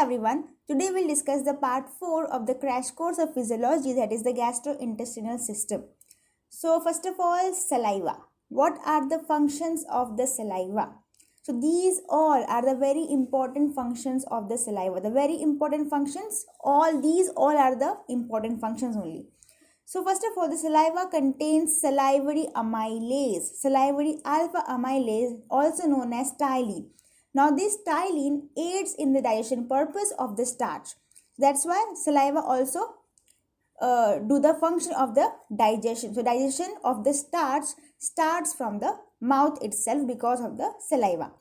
everyone, today we'll discuss the part 4 of the crash course of physiology, that is the gastrointestinal system. So first of all, saliva. What are the functions of the saliva? So these all are the very important functions of the saliva. The very important functions, these all are the important functions only. So first of all, the saliva contains salivary amylase, salivary alpha amylase, also known as ptyalin. Now this ptyalin aids in the digestion purpose of the starch. That's why saliva also do the function of the digestion. So digestion of the starch starts from the mouth itself because of the saliva.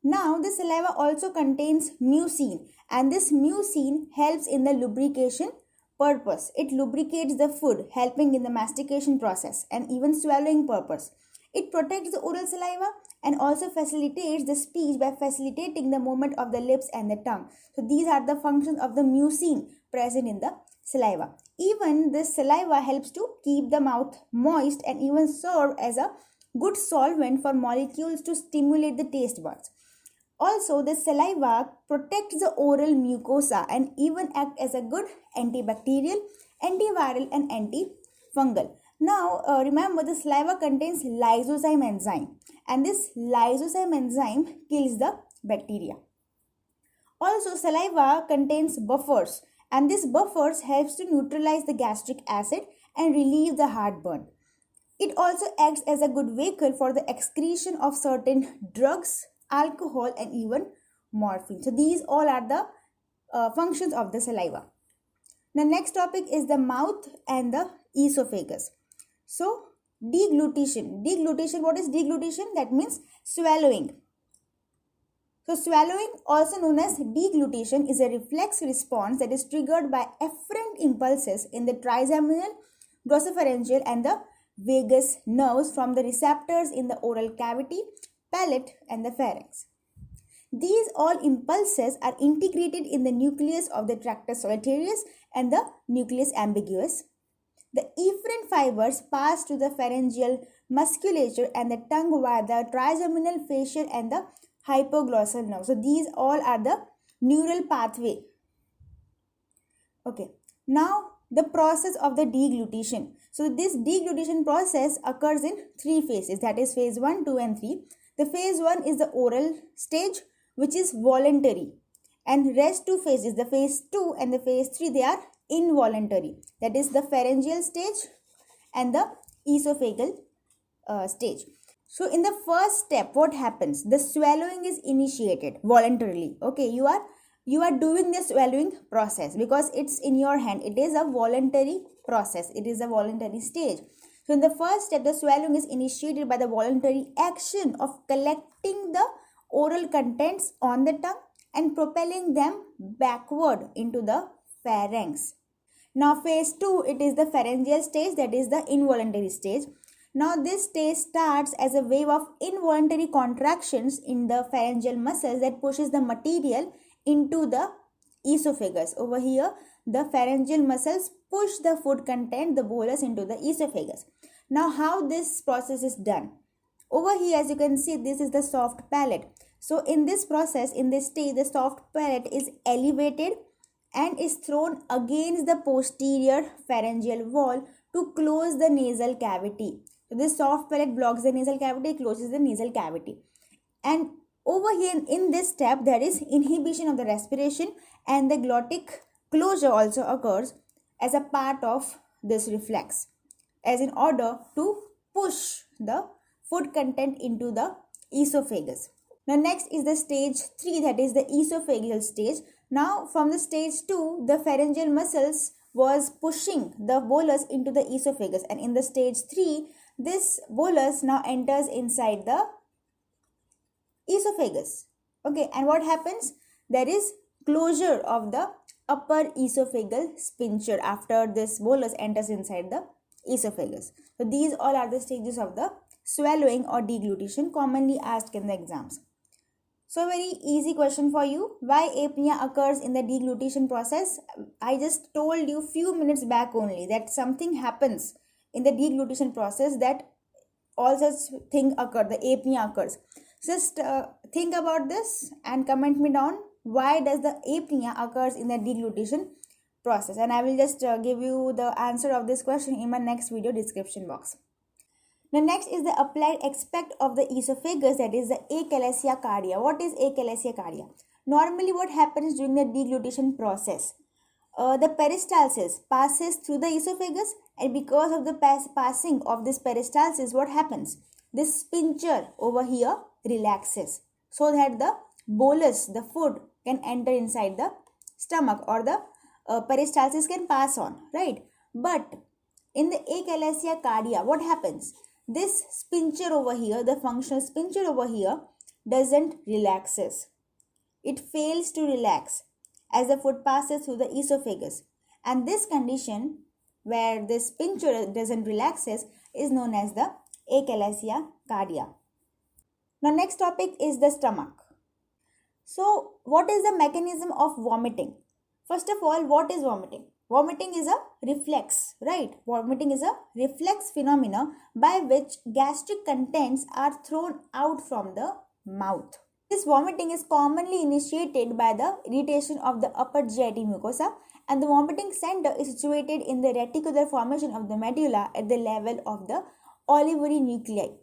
Now the saliva also contains mucin, and this mucin helps in the lubrication purpose. It lubricates the food, helping in the mastication process and even swallowing purpose. It protects the oral saliva and also facilitates the speech by facilitating the movement of the lips and the tongue. So these are the functions of the mucin present in the saliva. Even this saliva helps to keep the mouth moist and even serve as a good solvent for molecules to stimulate the taste buds. Also, the saliva protects the oral mucosa and even act as a good antibacterial, antiviral and antifungal. Now, remember the saliva contains lysozyme enzyme, and this lysozyme enzyme kills the bacteria. Also, saliva contains buffers, and this buffers helps to neutralize the gastric acid and relieve the heartburn. It also acts as a good vehicle for the excretion of certain drugs, alcohol and even morphine. So these all are the functions of the saliva. The next topic is the mouth and the esophagus. So deglutition. Deglutition, what is deglutition? That means swallowing. So swallowing, also known as deglutition, is a reflex response that is triggered by efferent impulses in the trigeminal, glossopharyngeal and the vagus nerves from the receptors in the oral cavity, palate and the pharynx. These all impulses are integrated in the nucleus of the tractus solitarius and the nucleus ambiguus. The efferent fibers pass to the pharyngeal musculature and the tongue via the trigeminal, facial and the hypoglossal nerve. So these all are the neural pathway. Okay. Now the process of the deglutition. So this deglutition process occurs in 3 phases, that is phase 1, 2 and 3. The phase 1 is the oral stage, which is voluntary, and rest 2 phases, the phase 2 and the phase 3, they are involuntary. That is the pharyngeal stage and the esophageal stage. So in the first step, what happens? The swallowing is initiated voluntarily. Okay, you are doing the swallowing process because it's in your hand. It is a voluntary process. It is a voluntary stage. So in the first step, the swallowing is initiated by the voluntary action of collecting the oral contents on the tongue and propelling them backward into the pharynx. Now phase 2, it is the pharyngeal stage, that is the involuntary stage. Now this stage starts as a wave of involuntary contractions in the pharyngeal muscles that pushes the material into the esophagus. Over here, the pharyngeal muscles push the food content, the bolus, into the esophagus. Now how this process is done? Over here, as you can see, this is the soft palate. So in this process, in this stage, the soft palate is elevated and is thrown against the posterior pharyngeal wall to close the nasal cavity. So this soft palate blocks the nasal cavity, closes the nasal cavity. And over here in this step, there is inhibition of the respiration and the glottic closure also occurs as a part of this reflex, as in order to push the food content into the esophagus. Now next is the stage 3, that is the esophageal stage. Now from the stage 2, the pharyngeal muscles was pushing the bolus into the esophagus, and in the stage 3, this bolus now enters inside the esophagus. Okay, and what happens? There is closure of the upper esophageal sphincter after this bolus enters inside the esophagus. So these all are the stages of the swallowing or deglutition commonly asked in the exams. So very easy question for you. Why apnea occurs in the deglutition process? I just told you few minutes back only that something happens in the deglutition process that all such thing occur, the apnea occurs. Just think about this and comment me down why does the apnea occurs in the deglutition process? And I will just give you the answer of this question in my next video description box. The next is the applied aspect of the esophagus, that is the achalasia cardia. What is achalasia cardia? Normally what happens during the deglutition process? The peristalsis passes through the esophagus, and because of the passing of this peristalsis, what happens? This sphincter over here relaxes so that the bolus, the food, can enter inside the stomach, or the peristalsis can pass on, right? But in the achalasia cardia, what happens? This sphincter over here, the functional sphincter over here, doesn't relaxes. It fails to relax as the food passes through the esophagus. And this condition where the sphincter doesn't relaxes is known as the achalasia cardia. Now next topic is the stomach. So what is the mechanism of vomiting? First of all, what is vomiting? Vomiting is a reflex, right? Vomiting is a reflex phenomena by which gastric contents are thrown out from the mouth. This vomiting is commonly initiated by the irritation of the upper GIT mucosa, and the vomiting center is situated in the reticular formation of the medulla at the level of the olivary nuclei.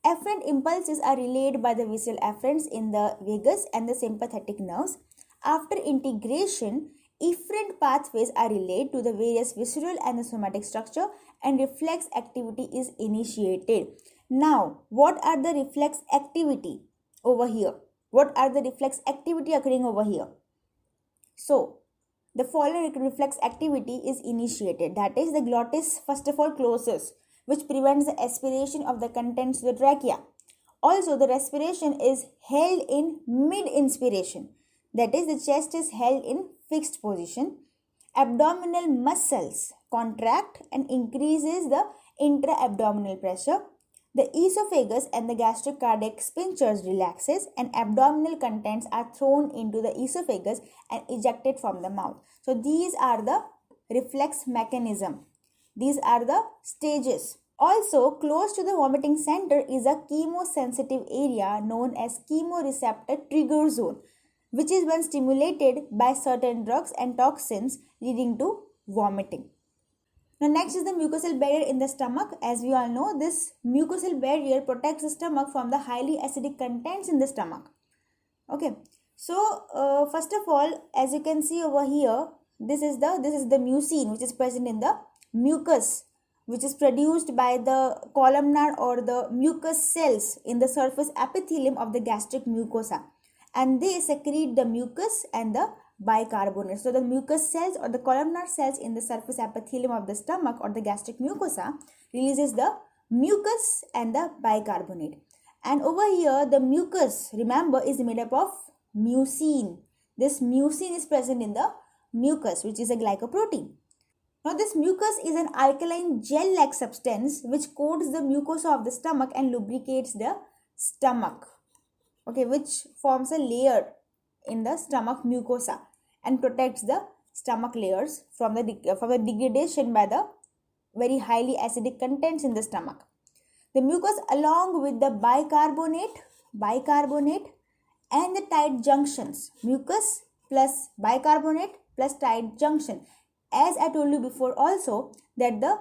Afferent impulses are relayed by the visceral afferents in the vagus and the sympathetic nerves. After integration, efferent pathways are relayed to the various visceral and the somatic structure, and reflex activity is initiated. Now, what are the reflex activity over here? What are the reflex activity occurring over here? So, the following reflex activity is initiated. That is, the glottis first of all closes, which prevents the aspiration of the contents to the trachea. Also, the respiration is held in mid-inspiration. That is, the chest is held in fixed position. Abdominal muscles contract and increases the intra-abdominal pressure. The esophagus and the gastric cardiac sphincters relaxes, and abdominal contents are thrown into the esophagus and ejected from the mouth. So these are the reflex mechanism. These are the stages. Also, close to the vomiting center is a chemosensitive area known as chemoreceptor trigger zone, which is when stimulated by certain drugs and toxins leading to vomiting. Now next is the mucosal barrier in the stomach. As we all know, this mucosal barrier protects the stomach from the highly acidic contents in the stomach. Okay, so first of all, as you can see over here, this is the mucin, which is present in the mucus, which is produced by the columnar or the mucus cells in the surface epithelium of the gastric mucosa, and they secrete the mucus and the bicarbonate. So the mucus cells or the columnar cells in the surface epithelium of the stomach or the gastric mucosa releases the mucus and the bicarbonate. And over here, the mucus, remember, is made up of mucin. This mucin is present in the mucus, which is a glycoprotein. Now this mucus is an alkaline gel-like substance which coats the mucosa of the stomach and lubricates the stomach. Okay, which forms a layer in the stomach mucosa and protects the stomach layers from the degradation by the very highly acidic contents in the stomach. The mucus, along with the bicarbonate and the tight junctions, mucus plus bicarbonate plus tight junction. As I told you before also, that the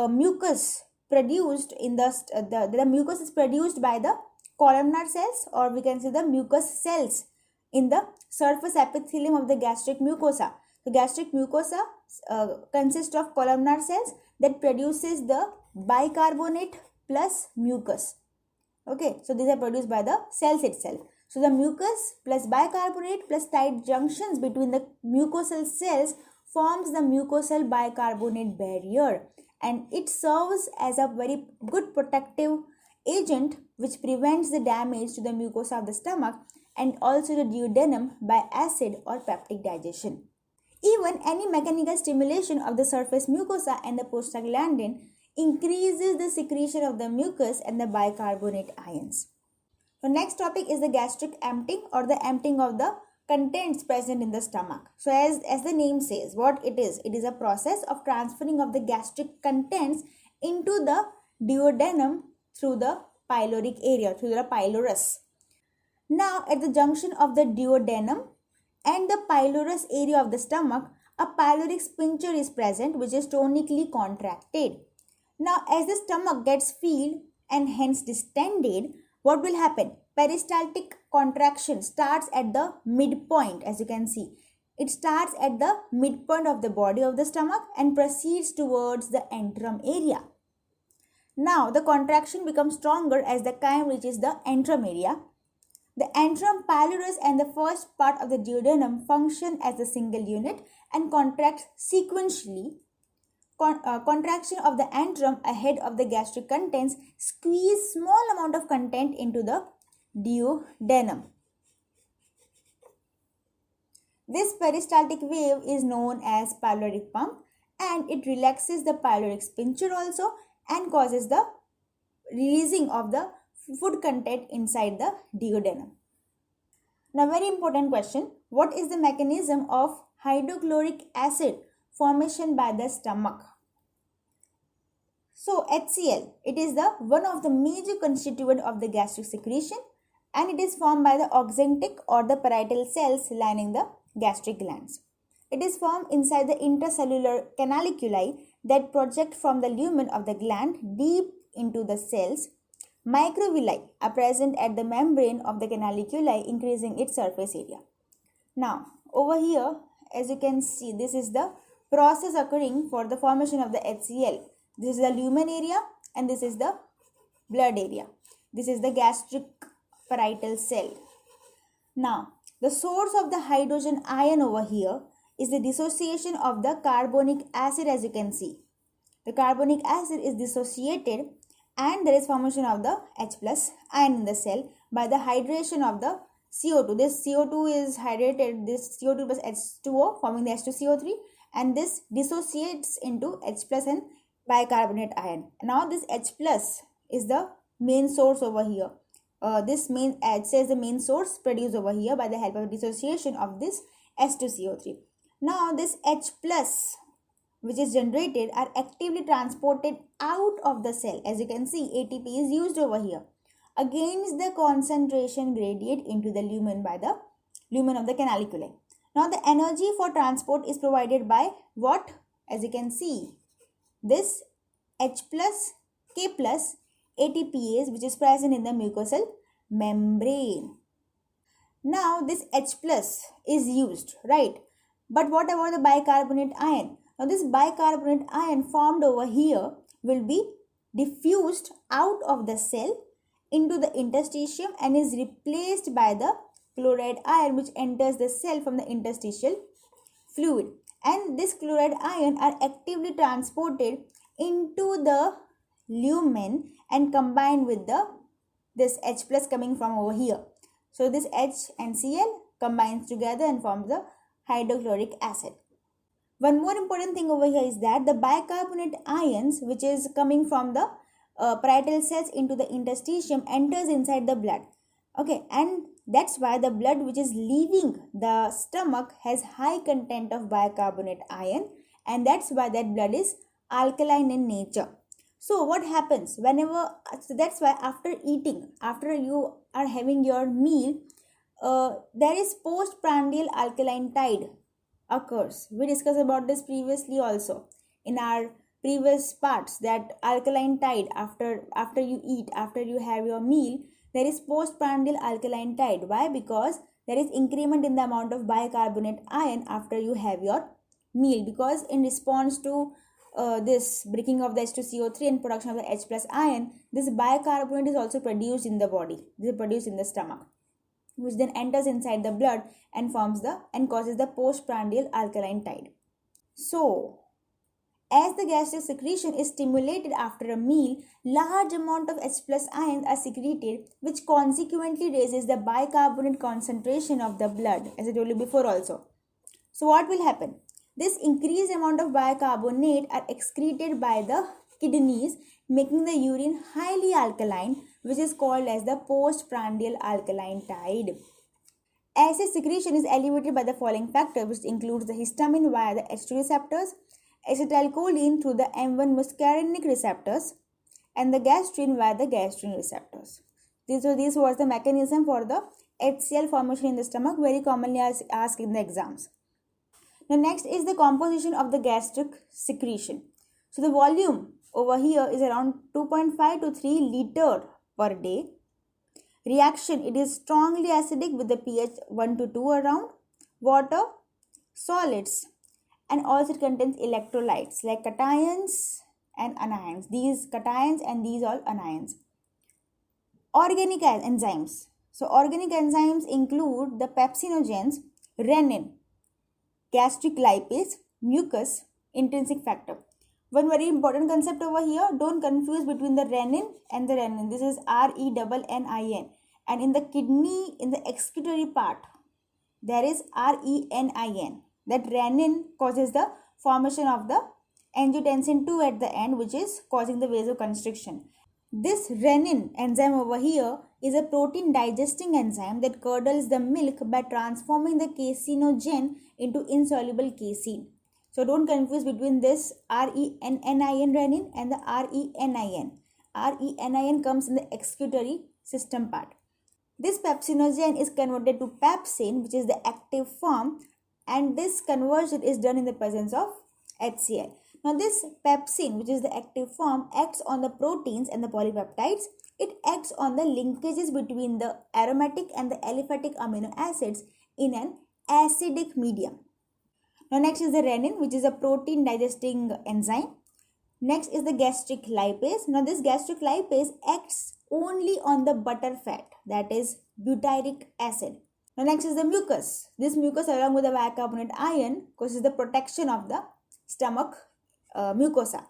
mucus produced in the mucus is produced by the columnar cells, or we can say the mucus cells in the surface epithelium of the gastric mucosa. The gastric mucosa consists of columnar cells that produces the bicarbonate plus mucus. Okay, so these are produced by the cells itself. So the mucus plus bicarbonate plus tight junctions between the mucosal cells forms the mucosal bicarbonate barrier, and it serves as a very good protective agent which prevents the damage to the mucosa of the stomach and also the duodenum by acid or peptic digestion. Even any mechanical stimulation of the surface mucosa and the prostaglandin increases the secretion of the mucus and the bicarbonate ions. The next topic is the gastric emptying, or the emptying of the contents present in the stomach. So as the name says, what it is a process of transferring of the gastric contents into the duodenum through the pyloric area, through the pylorus. Now at the junction of the duodenum and the pylorus area of the stomach, a pyloric sphincter is present which is tonically contracted. Now, as the stomach gets filled and hence distended, what will happen? Peristaltic contraction starts at the midpoint, as you can see. It starts at the midpoint of the body of the stomach and proceeds towards the antrum area. Now, the contraction becomes stronger as the chyme reaches the antrum area. The antrum, pylorus and the first part of the duodenum function as a single unit and contract sequentially. Contraction of the antrum ahead of the gastric contents squeeze small amount of content into the duodenum. This peristaltic wave is known as pyloric pump and it relaxes the pyloric sphincter also and causes the releasing of the food content inside the duodenum. Now, very important question. What is the mechanism of hydrochloric acid formation by the stomach? So, HCl, it is the one of the major constituent of the gastric secretion and it is formed by the oxyntic or the parietal cells lining the gastric glands. It is formed inside the intracellular canaliculi that project from the lumen of the gland deep into the cells. Microvilli are present at the membrane of the canaliculi, increasing its surface area. Now, over here, as you can see, this is the process occurring for the formation of the HCl. This is the lumen area and this is the blood area. This is the gastric parietal cell. Now, the source of the hydrogen ion over here is the dissociation of the carbonic acid, as you can see. The carbonic acid is dissociated and there is formation of the H plus ion in the cell by the hydration of the CO2. This CO2 is hydrated, this CO2 plus H2O forming the H2CO3 and this dissociates into H plus and bicarbonate ion. Now this H plus is the main source over here. This main H says the main source produced over here by the help of dissociation of this H2CO3. Now this H plus which is generated are actively transported out of the cell. As you can see, ATP is used over here against the concentration gradient into the lumen by the lumen of the canaliculi. Now the energy for transport is provided by what? As you can see, this H plus, K plus, ATPase which is present in the mucosal membrane. Now this H plus is used, right? But what about the bicarbonate ion? Now this bicarbonate ion formed over here will be diffused out of the cell into the interstitium and is replaced by the chloride ion which enters the cell from the interstitial fluid. And this chloride ion are actively transported into the lumen and combined with this H plus coming from over here. So this H and Cl combines together and forms the hydrochloric acid. One more important thing over here is that the bicarbonate ions which is coming from the parietal cells into the interstitium enters inside the blood. Okay, and that's why the blood which is leaving the stomach has high content of bicarbonate ion and that's why that blood is alkaline in nature. So what happens whenever, so that's why after eating, after you are having your meal, there is postprandial alkaline tide occurs. We discussed about this previously also in our previous parts that alkaline tide after you eat, after you have your meal, there is postprandial alkaline tide. Why? Because there is increment in the amount of bicarbonate ion after you have your meal, because in response to this breaking of the H2CO3 and production of the H plus ion, this bicarbonate is also produced in the body. This is produced in the stomach, which then enters inside the blood and causes the postprandial alkaline tide. So, as the gastric secretion is stimulated after a meal, large amount of H plus ions are secreted, which consequently raises the bicarbonate concentration of the blood, as I told you before also. So, what will happen? This increased amount of bicarbonate are excreted by the kidneys, making the urine highly alkaline, which is called as the postprandial alkaline tide. Acid secretion is elevated by the following factors, which includes the histamine via the H2 receptors, acetylcholine through the M1 muscarinic receptors, and the gastrin via the gastrin receptors. This was the mechanism for the HCl formation in the stomach, very commonly asked in the exams. Now next is the composition of the gastric secretion. So the volume over here is around 2.5 to 3 liter per day. Reaction, it is strongly acidic with the pH 1 to 2 around. Water, solids, and also it contains electrolytes like cations and anions. These cations and these all anions. Organic enzymes. So organic enzymes include the pepsinogens, renin, gastric lipase, mucus, intrinsic factor. One very important concept over here, don't confuse between the renin and the renin. This is RENNIN. And in the kidney, in the excretory part, there is RENIN. That renin causes the formation of the angiotensin 2 at the end, which is causing the vasoconstriction. This renin enzyme over here is a protein digesting enzyme that curdles the milk by transforming the caseinogen into insoluble casein. So don't confuse between this RENNIN renin and the RENIN. RENIN comes in the excretory system part. This pepsinogen is converted to pepsin, which is the active form, and this conversion is done in the presence of HCl. Now this pepsin, which is the active form, acts on the proteins and the polypeptides. It acts on the linkages between the aromatic and the aliphatic amino acids in an acidic medium. Now next is the renin, which is a protein digesting enzyme. Next is the gastric lipase. Now this gastric lipase acts only on the butter fat, that is butyric acid. Now next is the mucus. This mucus along with the bicarbonate ion causes the protection of the stomach mucosa.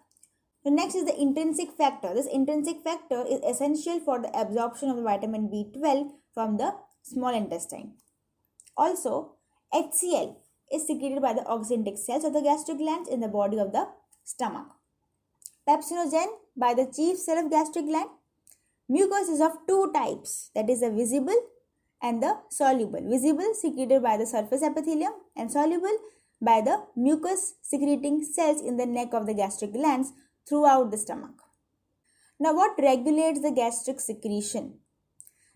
The next is the intrinsic factor. This intrinsic factor is essential for the absorption of the vitamin B12 from the small intestine. Also, HCl is secreted by the oxyntic cells of the gastric glands in the body of the stomach. Pepsinogen by the chief cell of gastric gland. Mucus is of two types, that is the visible and the soluble. Visible secreted by the surface epithelium and soluble by the mucus secreting cells in the neck of the gastric glands throughout the stomach. Now what regulates the gastric secretion?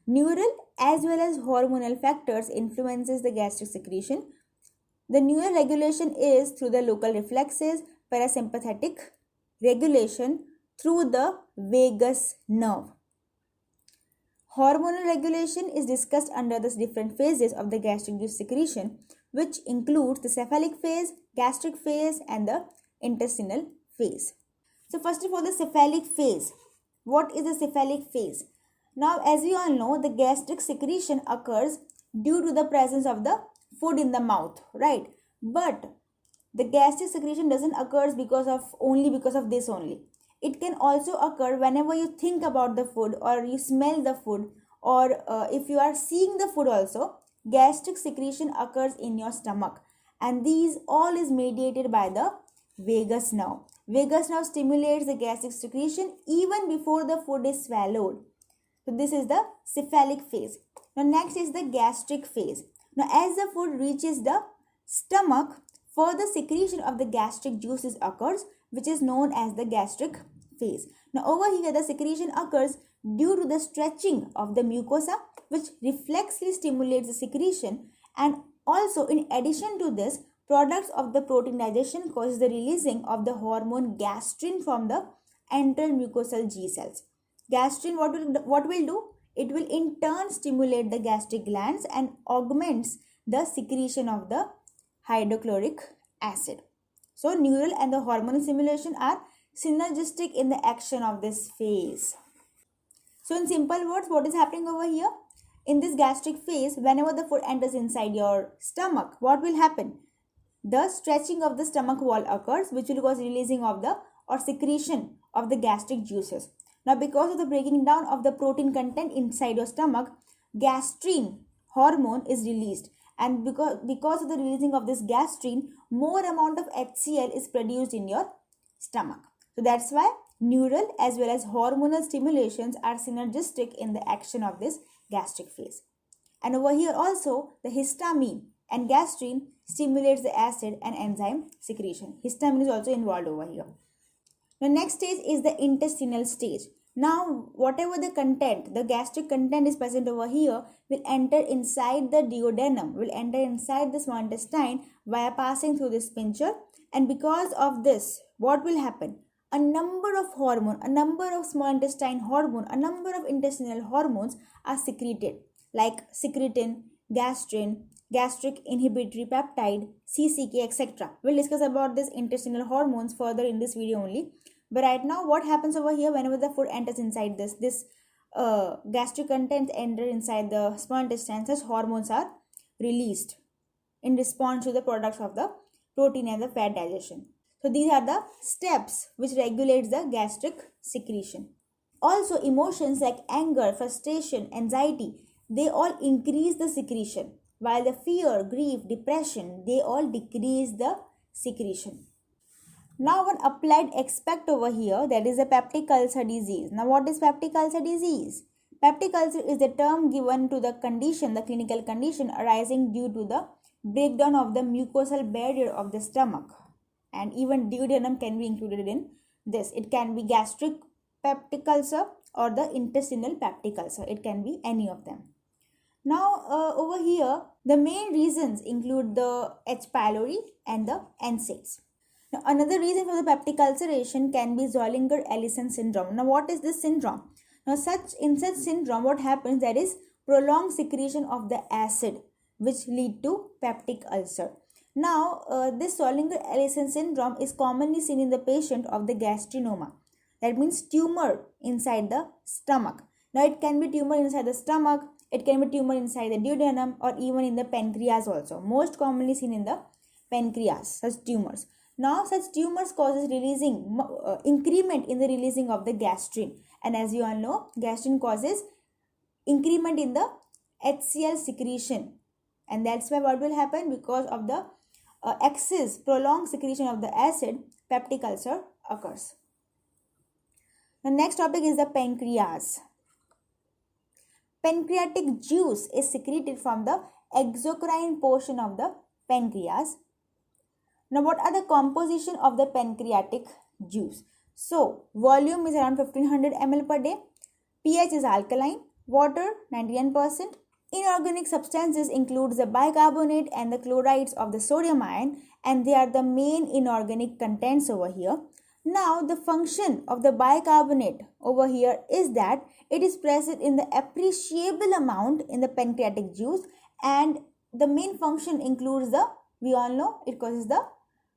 Neural as well as hormonal factors influences the gastric secretion. The neural regulation is through the local reflexes, parasympathetic regulation through the vagus nerve. Hormonal regulation is discussed under the different phases of the gastric juice secretion, which includes the cephalic phase, gastric phase, and the intestinal phase. So first of all, the cephalic phase. What is the cephalic phase? Now, as we all know, the gastric secretion occurs due to the presence of the food in the mouth, right? But the gastric secretion doesn't occur because of this only. It can also occur whenever you think about the food or you smell the food, or if you are seeing the food also. Gastric secretion occurs in your stomach, and these all is mediated by the vagus nerve. Vagus nerve stimulates the gastric secretion even before the food is swallowed. So this is the cephalic phase. Now next is the gastric phase. Now as the food reaches the stomach, further secretion of the gastric juices occurs, which is known as the gastric phase. Now over here the secretion occurs due to the stretching of the mucosa, which reflexly stimulates the secretion, and also in addition to this, products of the protein digestion causes the releasing of the hormone gastrin from the enteral mucosal G cells. Gastrin, what will do? It will in turn stimulate the gastric glands and augments the secretion of the hydrochloric acid. So neural and the hormonal stimulation are synergistic in the action of this phase. So in simple words, what is happening over here? In this gastric phase, whenever the food enters inside your stomach, what will happen? The stretching of the stomach wall occurs, which will cause releasing of the or secretion of the gastric juices. Now because of the breaking down of the protein content inside your stomach, gastrin hormone is released, and because of the releasing of this gastrin, more amount of HCl is produced in your stomach. So that's why neural as well as hormonal stimulations are synergistic in the action of this gastric phase. And over here also, the histamine and gastrin stimulates the acid and enzyme secretion. Histamine is also involved over here. The next stage is the intestinal stage. Now, whatever the content, the gastric content is present over here will enter inside the duodenum, will enter inside the small intestine via passing through the sphincter. And because of this, what will happen? A number of hormone, a number of small intestine hormone, a number of intestinal hormones are secreted like secretin, gastrin, gastric inhibitory peptide, CCK, etc. We'll discuss about these intestinal hormones further in this video only. But right now, what happens over here whenever the food enters inside this gastric contents enter inside the small intestine, such hormones are released in response to the products of the protein and the fat digestion. So these are the steps which regulates the gastric secretion. Also, emotions like anger, frustration, anxiety, they all increase the secretion, while the fear, grief, depression, they all decrease the secretion. Now one applied aspect over here, that is a peptic ulcer disease. Now what is peptic ulcer disease? Peptic ulcer is the term given to the condition, the clinical condition arising due to the breakdown of the mucosal barrier of the stomach. And even duodenum can be included in this. It can be gastric peptic ulcer or the intestinal peptic ulcer. It can be any of them. Now over here, the main reasons include the H. pylori and the NSAIDs. Now, another reason for the peptic ulceration can be Zollinger-Ellison syndrome. Now, what is this syndrome? Now, in such syndrome, what happens? There is prolonged secretion of the acid, which lead to peptic ulcer. Now, this Zollinger-Ellison syndrome is commonly seen in the patient of the gastrinoma. That means tumor inside the stomach. Now, it can be tumor inside the stomach, it can be tumor inside the duodenum, or even in the pancreas also. Most commonly seen in the pancreas, such tumors. Now, such tumors causes increment in the releasing of the gastrin. And as you all know, gastrin causes increment in the HCl secretion. And that's why what will happen? Because of the excess, prolonged secretion of the acid, peptic ulcer occurs. The next topic is the pancreas. Pancreatic juice is secreted from the exocrine portion of the pancreas. Now, what are the composition of the pancreatic juice? So, volume is around 1500 ml per day. pH is alkaline. Water 99%. Inorganic substances includes the bicarbonate and the chlorides of the sodium ion, and they are the main inorganic contents over here. Now, the function of the bicarbonate over here is that it is present in the appreciable amount in the pancreatic juice, and the main function includes the, we all know, it causes the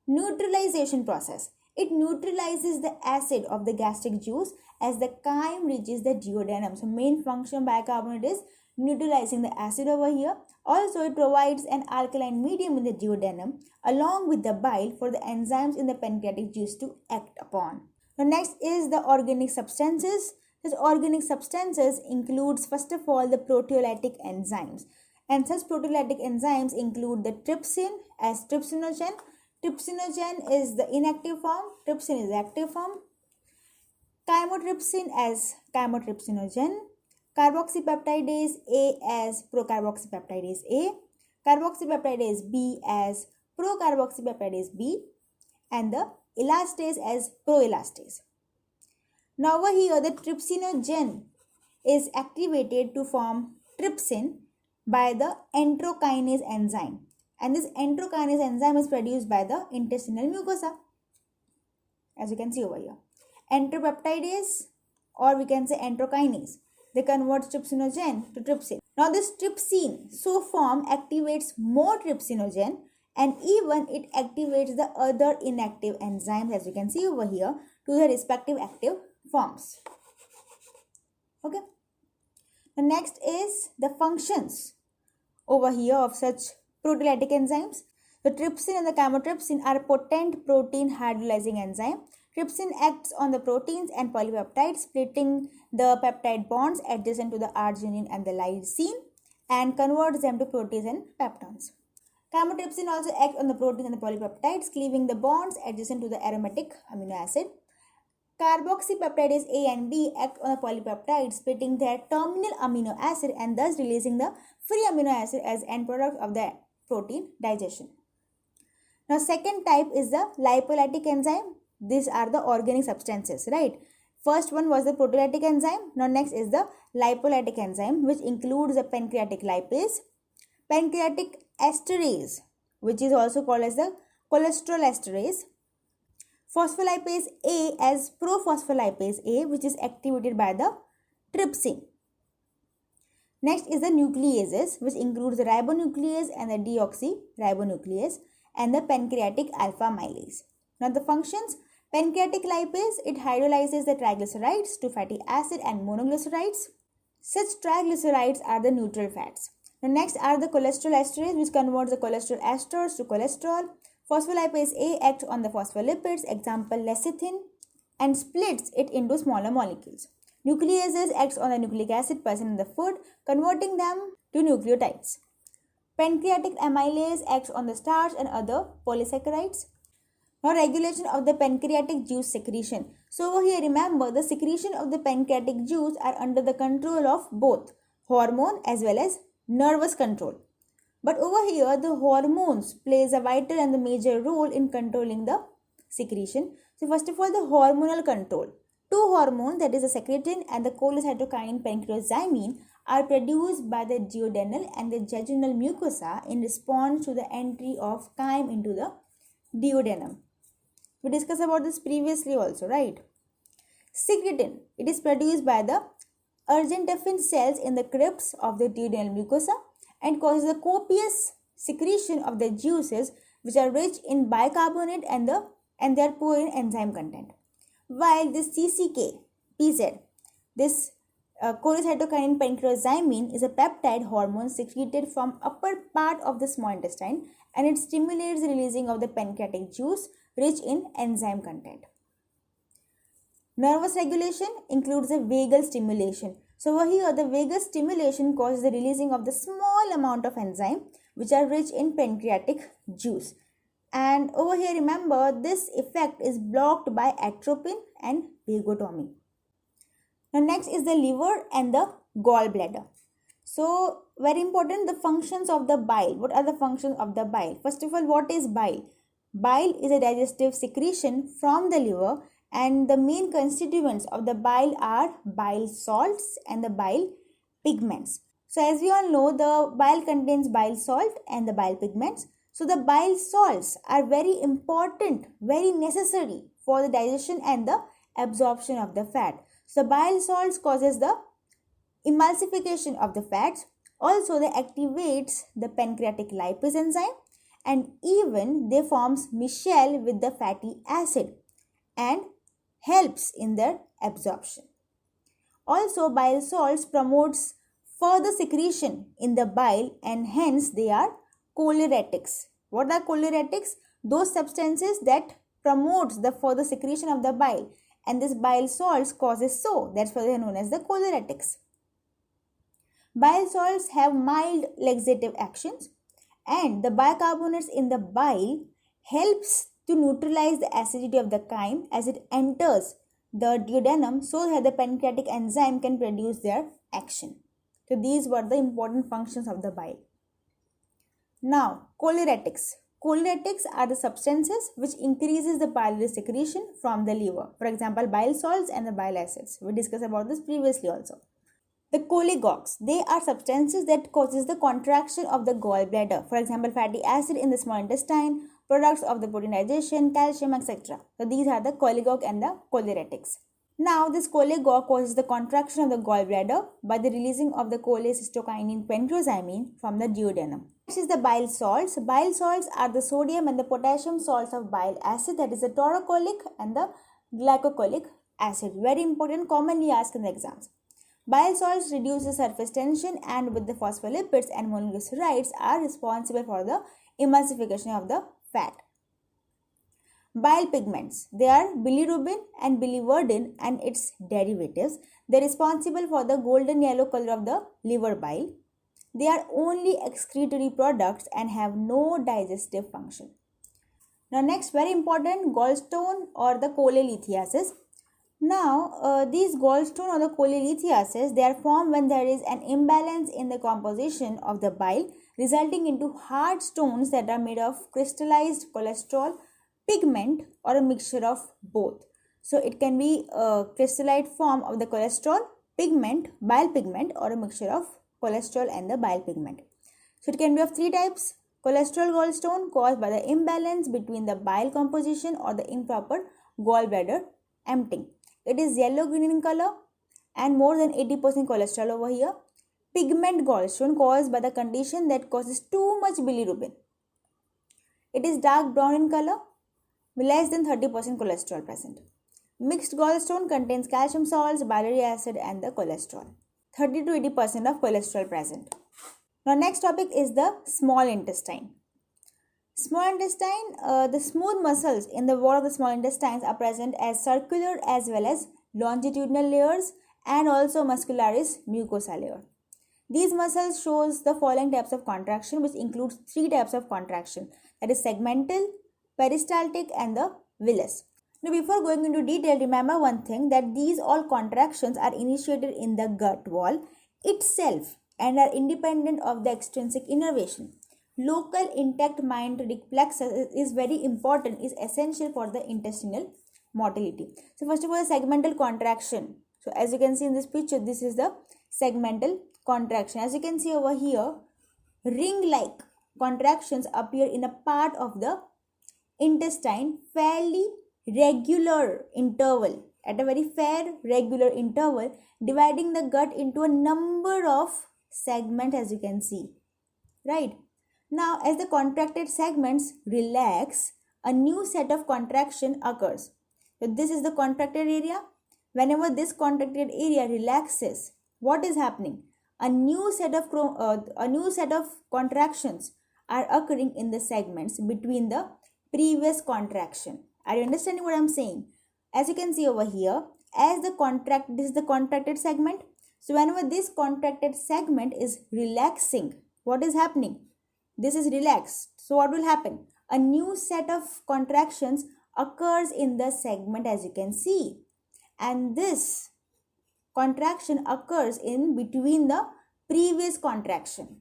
neutralization process. It neutralizes the acid of the gastric juice as the chyme reaches the duodenum. So, main function of bicarbonate is neutralizing the acid over here. Also, it provides an alkaline medium in the duodenum along with the bile for the enzymes in the pancreatic juice to act upon. The next is the organic substances. These organic substances includes first of all the proteolytic enzymes, and such proteolytic enzymes include the trypsin as trypsinogen. Trypsinogen is the inactive form, trypsin is the active form. Chymotrypsin as chymotrypsinogen. Carboxypeptidase A as procarboxypeptidase A. Carboxypeptidase B as procarboxypeptidase B. And the elastase as proelastase. Now over here, the trypsinogen is activated to form trypsin by the enterokinase enzyme. And this enterokinase enzyme is produced by the intestinal mucosa, as you can see over here. Enteropeptidase, or we can say enterokinase, they convert trypsinogen to trypsin. Now this trypsin so form activates more trypsinogen, and even it activates the other inactive enzymes, as you can see over here, to the respective active forms. Okay. The next is the functions over here of such proteolytic enzymes. The trypsin and the chymotrypsin are potent protein hydrolyzing enzyme. Trypsin acts on the proteins and polypeptides, splitting the peptide bonds adjacent to the arginine and the lysine and converts them to proteins and peptones. Chymotrypsin also acts on the proteins and the polypeptides, cleaving the bonds adjacent to the aromatic amino acid. Carboxypeptidase A and B act on the polypeptides, splitting their terminal amino acid and thus releasing the free amino acid as end product of the protein digestion. Now, second type is the lipolytic enzyme. These are the organic substances, right? First one was the proteolytic enzyme. Now next is the lipolytic enzyme, which includes the pancreatic lipase, pancreatic esterase, which is also called as the cholesterol esterase, phospholipase A as prophospholipase A, which is activated by the trypsin. Next is the nucleases, which includes the ribonuclease and the deoxyribonuclease and the pancreatic alpha amylase. Now the functions: pancreatic lipase, it hydrolyzes the triglycerides to fatty acid and monoglycerides. Such triglycerides are the neutral fats. Now next are the cholesterol esterase, which converts the cholesterol esters to cholesterol. Phospholipase A acts on the phospholipids, example lecithin, and splits it into smaller molecules. Nucleases acts on the nucleic acid present in the food, converting them to nucleotides. Pancreatic amylase acts on the starch and other polysaccharides. Now regulation of the pancreatic juice secretion. So over here, remember, the secretion of the pancreatic juice are under the control of both hormone as well as nervous control. But over here, the hormones plays a vital and the major role in controlling the secretion. So first of all, the hormonal control. Two hormones, that is the secretin and the cholecytokinin pancreozymin, are produced by the duodenal and the jejunal mucosa in response to the entry of chyme into the duodenum. We discussed about this previously also, right? Secretin, it is produced by the argentefin cells in the crypts of the duodenal mucosa and causes a copious secretion of the juices which are rich in bicarbonate and they are poor in enzyme content. While this CCK, PZ, this cholecytokinin pancreozymin is a peptide hormone secreted from upper part of the small intestine, and it stimulates the releasing of the pancreatic juice rich in enzyme content. Nervous regulation includes the vagal stimulation. So over here, the vagal stimulation causes the releasing of the small amount of enzyme which are rich in pancreatic juice. And over here, remember, this effect is blocked by atropine and vagotomy. Now next is the liver and the gallbladder. So very important, the functions of the bile. What are the functions of the bile? First of all, what is bile? Bile is a digestive secretion from the liver, and the main constituents of the bile are bile salts and the bile pigments. So as we all know, the bile contains bile salt and the bile pigments. So the bile salts are very important, very necessary for the digestion and the absorption of the fat. So bile salts causes the emulsification of the fats. Also, they activates the pancreatic lipase enzyme, and even they forms micelle with the fatty acid and helps in their absorption. Also, bile salts promotes further secretion in the bile, and hence they are choleretics. What are choleretics? Those substances that promotes the further secretion of the bile, and this bile salts causes so. That's why they are known as the choleretics. Bile salts have mild laxative actions, and the bicarbonates in the bile helps to neutralize the acidity of the chyme as it enters the duodenum, so that the pancreatic enzyme can produce their action. So these were the important functions of the bile. Now, choleretics. Choleretics are the substances which increases the biliary secretion from the liver. For example, bile salts and the bile acids. We discussed about this previously also. The cholagogues, they are substances that causes the contraction of the gallbladder. For example, fatty acid in the small intestine, products of the protein digestion, calcium, etc. So these are the cholagogue and the choleretics. Now, this cholagogue causes the contraction of the gallbladder by the releasing of the cholecystokinin pancreozymin from the duodenum. Next is the bile salts. Bile salts are the sodium and the potassium salts of bile acid, that is the taurocholic and the glycocholic acid. Very important, commonly asked in the exams. Bile salts reduce the surface tension, and with the phospholipids and monoglycerides are responsible for the emulsification of the fat. Bile pigments, they are bilirubin and biliverdin and its derivatives. They are responsible for the golden yellow color of the liver bile. They are only excretory products and have no digestive function. Now next, very important, gallstone or the cholelithiasis. Now, these gallstone or the cholelithiasis, they are formed when there is an imbalance in the composition of the bile, resulting into hard stones that are made of crystallized cholesterol, pigment, or a mixture of both. So it can be a crystallite form of the cholesterol pigment, bile pigment, or a mixture of cholesterol and the bile pigment. So it can be of three types. Cholesterol gallstone caused by the imbalance between the bile composition or the improper gallbladder emptying. It is yellow-green in color and more than 80% cholesterol over here. Pigment gallstone caused by the condition that causes too much bilirubin. It is dark brown in color, less than 30% cholesterol present. Mixed gallstone contains calcium salts, biliary acid and the cholesterol. 30 to 80% of cholesterol present. Now next topic is the small intestine. Small intestine, the smooth muscles in the wall of the small intestines are present as circular as well as longitudinal layers and also muscularis mucosa layer. These muscles shows the following types of contraction, which includes three types of contraction, that is segmental, peristaltic and the villus. Now before going into detail, remember one thing, that these all contractions are initiated in the gut wall itself and are independent of the extrinsic innervation. Local intact myenteric plexus is very important, is essential for the intestinal motility. So first of all, the segmental contraction. So as you can see in this picture, this is the segmental contraction. As you can see over here, ring-like contractions appear in a part of the intestine fairly regular interval, at a very fair regular interval, dividing the gut into a number of segments, as you can see, right? Now as the contracted segments relax, a new set of contraction occurs. So this is the contracted area. Whenever this contracted area relaxes, what is happening? A new set of contractions are occurring in the segments between the previous contraction. Are you understanding what I'm saying? As you can see over here, this is the contracted segment. So whenever this contracted segment is relaxing, what is happening? This is relaxed. So what will happen? A new set of contractions occurs in the segment, as you can see. And this contraction occurs in between the previous contraction.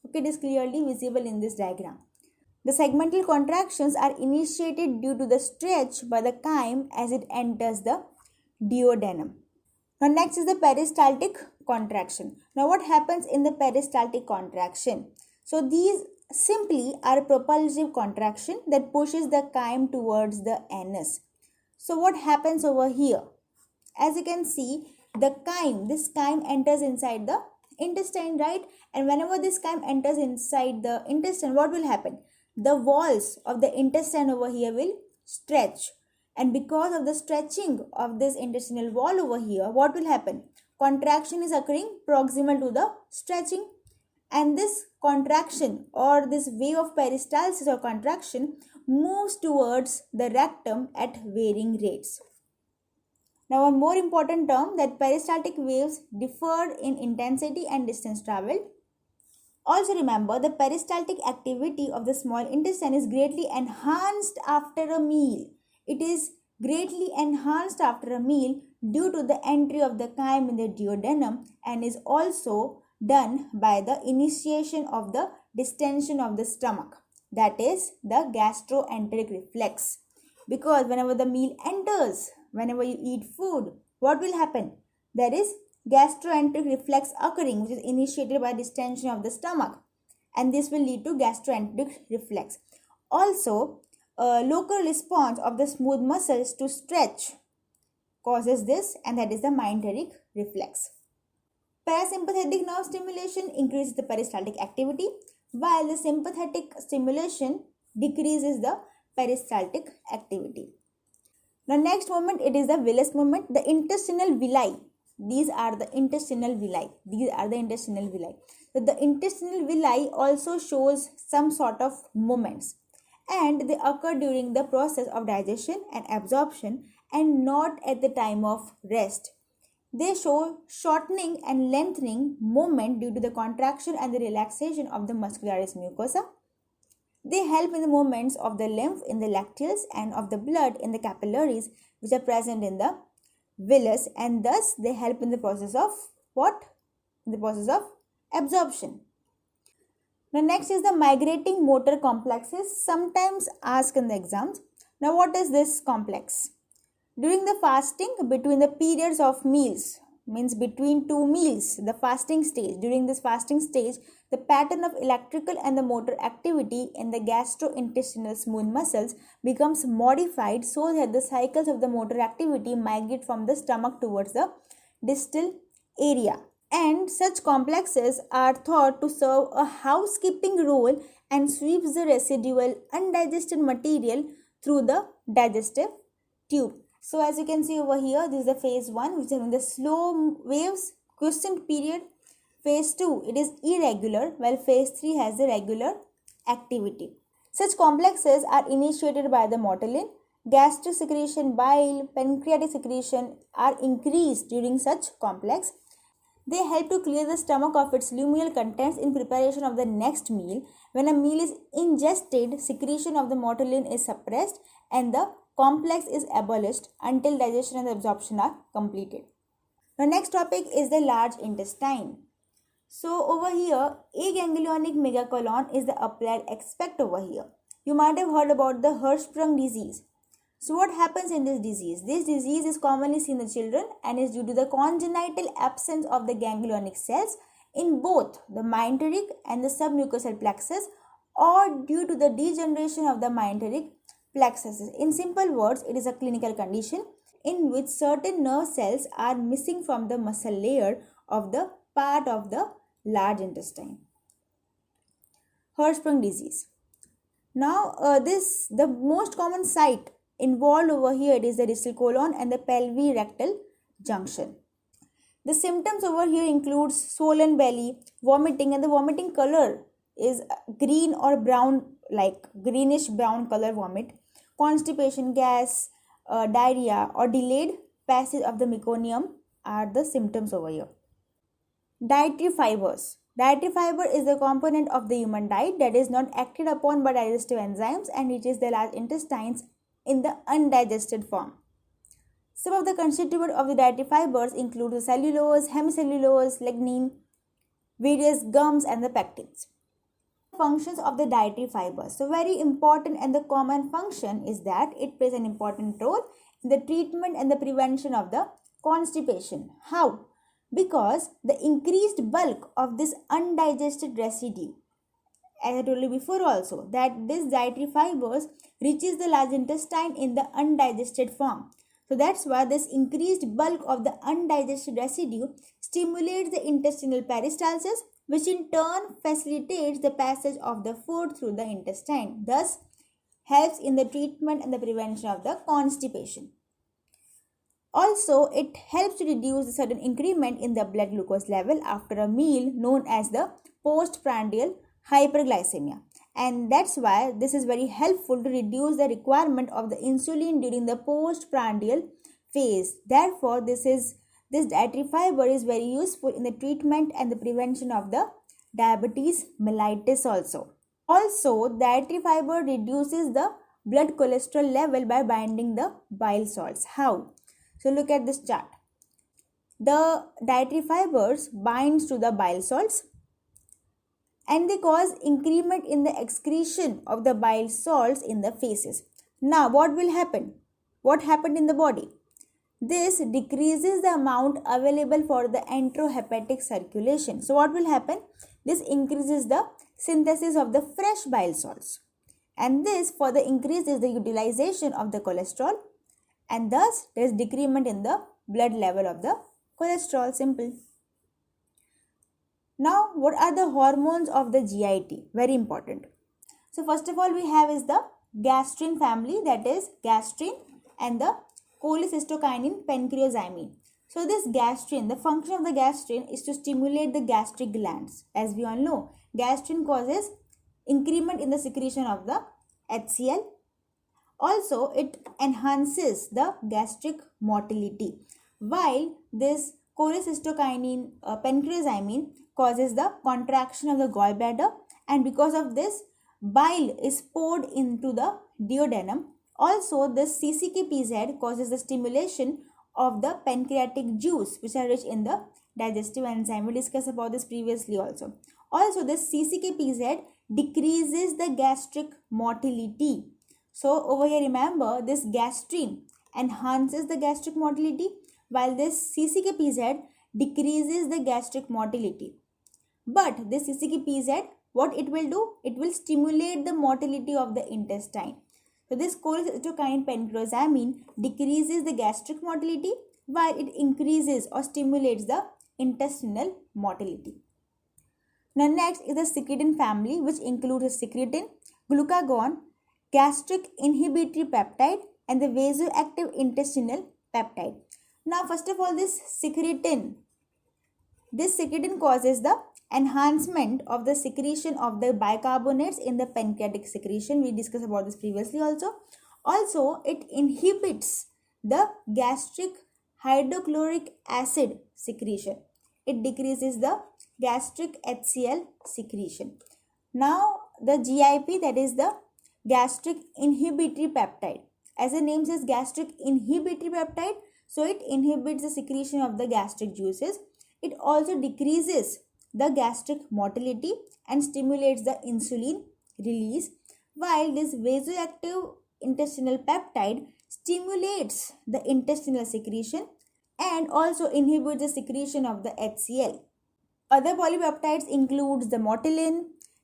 Okay, it is clearly visible in this diagram. The segmental contractions are initiated due to the stretch by the chyme as it enters the duodenum. Now next is the peristaltic contraction. Now what happens in the peristaltic contraction? So these simply are propulsive contraction that pushes the chyme towards the anus. So what happens over here? As you can see, this chyme enters inside the intestine, right? And whenever this chyme enters inside the intestine, what will happen? The walls of the intestine over here will stretch. And because of the stretching of this intestinal wall over here, what will happen? Contraction is occurring proximal to the stretching. And this contraction or this wave of peristalsis or contraction moves towards the rectum at varying rates. Now one more important term, that peristaltic waves differ in intensity and distance traveled. Also remember, the peristaltic activity of the small intestine is greatly enhanced after a meal. It is greatly enhanced after a meal due to the entry of the chyme in the duodenum and is also done by the initiation of the distension of the stomach, that is the gastroenteric reflex. Because whenever the meal enters, whenever you eat food, what will happen? There is gastroenteric reflex occurring, which is initiated by distension of the stomach, and this will lead to gastroenteric reflex. Also, local response of the smooth muscles to stretch causes this, and that is the myenteric reflex. Parasympathetic nerve stimulation increases the peristaltic activity, while the sympathetic stimulation decreases the peristaltic activity. Now next movement, it is the villus movement. The intestinal villi. These are the intestinal villi. So the intestinal villi also shows some sort of movements, and they occur during the process of digestion and absorption and not at the time of rest. They show shortening and lengthening movement due to the contraction and the relaxation of the muscularis mucosa. They help in the movements of the lymph in the lacteals and of the blood in the capillaries, which are present in the villus, and thus they help in the process of what? In the process of absorption. Now next is the migrating motor complexes, sometimes asked in the exams. Now what is this complex? During the fasting, between the periods of meals, means between two meals, the fasting stage, during this fasting stage, the pattern of electrical and the motor activity in the gastrointestinal smooth muscles becomes modified so that the cycles of the motor activity migrate from the stomach towards the distal area. And such complexes are thought to serve a housekeeping role and sweeps the residual undigested material through the digestive tube. So as you can see over here, this is the phase 1, which is having the slow waves, quiescent period. Phase 2, it is irregular, while phase 3 has the regular activity. Such complexes are initiated by the motilin. Gastric secretion, bile, pancreatic secretion are increased during such complex. They help to clear the stomach of its luminal contents in preparation of the next meal. When a meal is ingested, secretion of the motilin is suppressed and the complex is abolished until digestion and absorption are completed. The next topic is the large intestine. So over here, aganglionic megacolon is the applied aspect over here. You might have heard about the Hirschsprung disease. So what happens in this disease? This disease is commonly seen in children and is due to the congenital absence of the ganglionic cells in both the myenteric and the submucosal plexus, or due to the degeneration of the myenteric plexus. In simple words, it is a clinical condition in which certain nerve cells are missing from the muscle layer of the part of the large intestine. Hirschsprung disease. Now, the most common site involved over here, it is the distal colon and the pelvirectal junction. The symptoms over here includes swollen belly, vomiting, and the vomiting color is green or brown, like greenish brown color vomit, constipation, gas, diarrhea, or delayed passage of the meconium are the symptoms over here. Dietary fibers. Dietary fiber is the component of the human diet that is not acted upon by digestive enzymes and reaches the large intestines in the undigested form. Some of the constituents of the dietary fibers include the cellulose, hemicellulose, lignin, various gums, and the pectins. Functions of the dietary fibers. So very important, and the common function is that it plays an important role in the treatment and the prevention of the constipation. How? Because the increased bulk of this undigested residue, as I told you before also, that this dietary fibers reaches the large intestine in the undigested form. So that's why this increased bulk of the undigested residue stimulates the intestinal peristalsis, which in turn facilitates the passage of the food through the intestine, thus helps in the treatment and the prevention of the constipation. Also, it helps to reduce a sudden increment in the blood glucose level after a meal, known as the postprandial hyperglycemia, and that's why this is very helpful to reduce the requirement of the insulin during the postprandial phase. Therefore, this dietary fiber is very useful in the treatment and the prevention of the diabetes mellitus also. Also, dietary fiber reduces the blood cholesterol level by binding the bile salts. How? So look at this chart. The dietary fibers binds to the bile salts and they cause increment in the excretion of the bile salts in the feces. Now what will happen? What happened in the body? This decreases the amount available for the enterohepatic circulation. So what will happen? This increases the synthesis of the fresh bile salts, and this further increases the utilization of the cholesterol, and thus there is decrement in the blood level of the cholesterol. Simple. Now, what are the hormones of the GIT? Very important. So first of all, we have is the gastrin family, that is gastrin and the cholecystokinin pancreozymin. So this gastrin, the function of the gastrin is to stimulate the gastric glands. As we all know, gastrin causes increment in the secretion of the HCl. Also, it enhances the gastric motility, while this cholecystokinin pancreozymin causes the contraction of the gallbladder, and because of this, bile is poured into the duodenum. Also, this CCK-PZ causes the stimulation of the pancreatic juice, which are rich in the digestive enzyme. We discussed about this previously also. Also, this CCK-PZ decreases the gastric motility. So over here, remember, this gastrin enhances the gastric motility, while this CCK-PZ decreases the gastric motility. But this CCK-PZ, what it will do? It will stimulate the motility of the intestine. So this cholecystokinin pancreosamine decreases the gastric motility while it increases or stimulates the intestinal motility. Now next is the secretin family, which includes the secretin, glucagon, gastric inhibitory peptide and the vasoactive intestinal peptide. Now first of all, this secretin causes the enhancement of the secretion of the bicarbonates in the pancreatic secretion. We discussed about this previously also. Also, it inhibits the gastric hydrochloric acid secretion. It decreases the gastric HCl secretion. Now, the GIP, that is the gastric inhibitory peptide. As the name says, gastric inhibitory peptide, so it inhibits the secretion of the gastric juices. It also decreases the gastric motility and stimulates the insulin release, while this vasoactive intestinal peptide stimulates the intestinal secretion and also inhibits the secretion of the HCl. Other polypeptides includes the motilin,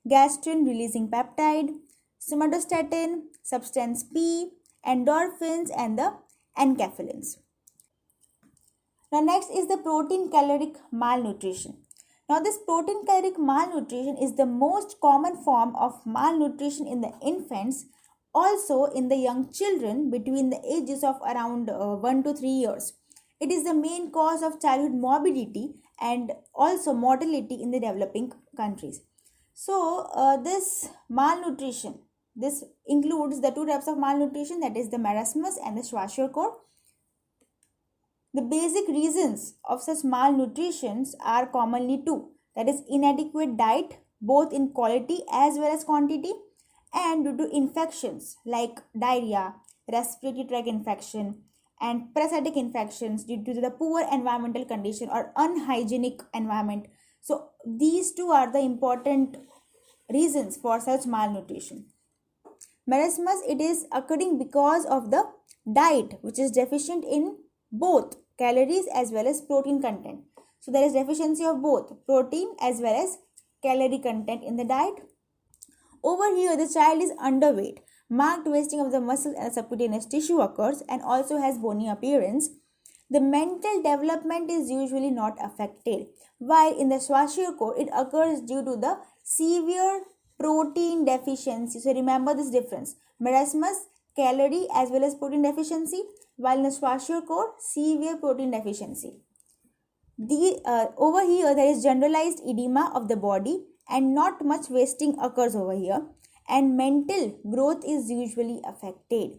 gastrin releasing peptide, somatostatin, substance P, endorphins and the enkephalins. Now next is the protein caloric malnutrition. Now this protein caloric malnutrition is the most common form of malnutrition in the infants, also in the young children between the ages of around 1 to 3 years. It is the main cause of childhood morbidity and also mortality in the developing countries. So this malnutrition, this includes the two types of malnutrition, that is the marasmus and the kwashiorkor. The basic reasons of such malnutritions are commonly two, that is inadequate diet both in quality as well as quantity, and due to infections like diarrhea, respiratory tract infection and parasitic infections due to the poor environmental condition or unhygienic environment. So these two are the important reasons for such malnutrition. Marasmus, it is occurring because of the diet which is deficient in both calories as well as protein content. So there is deficiency of both protein as well as calorie content in the diet. Over here, the child is underweight. Marked wasting of the muscles and subcutaneous tissue occurs and also has bony appearance. The mental development is usually not affected, while in the kwashiorkor it occurs due to the severe protein deficiency. So remember this difference: marasmus, calorie as well as protein deficiency, while in the kwashiorkor, severe protein deficiency. Over here there is generalized edema of the body and not much wasting occurs over here, and mental growth is usually affected.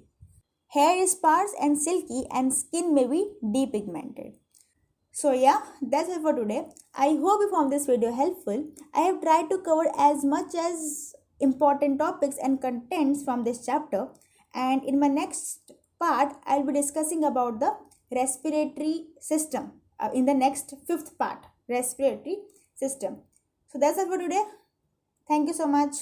Hair is sparse and silky and skin may be depigmented. So yeah, that's it for today. I hope you found this video helpful. I have tried to cover as much as important topics and contents from this chapter, and in my next part I'll be discussing about the respiratory system in the next 5th part, respiratory system. So that's it for today. Thank you so much.